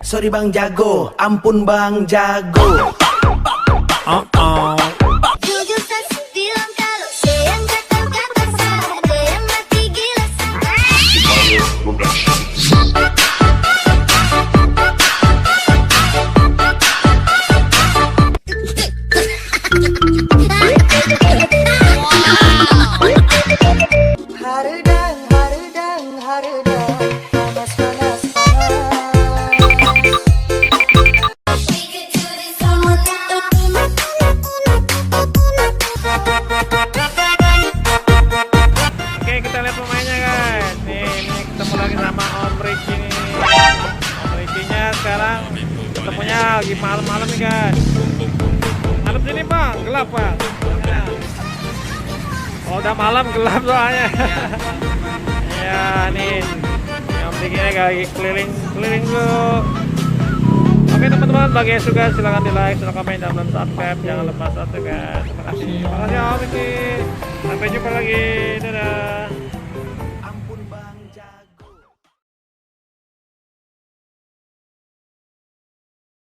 Sorry Bang Jago, ampun Bang Jago. Jujur tak bilang kalau sayang kata-kata salah, ada yang mati gila Harudang, harudang, harudang, panas, panas, panas. Oke, kita lihat pemainnya guys. Nih, ini ketemu lagi sama Om Ricky nih. Om Ricky-nya sekarang ketemunya lagi malam-malam nih guys. Malam sini bang, gelap bang. Ya. Kalau udah malam gelap soalnya. Ya nih, Om Ricky-nya lagi keliling dulu. Oke teman-teman, bagi yang suka silahkan di like, silahkan komen, dan subscribe. Jangan lupa subscribe guys. Terima kasih. Terima kasih Om Ricky. Sampai jumpa lagi. Dadah.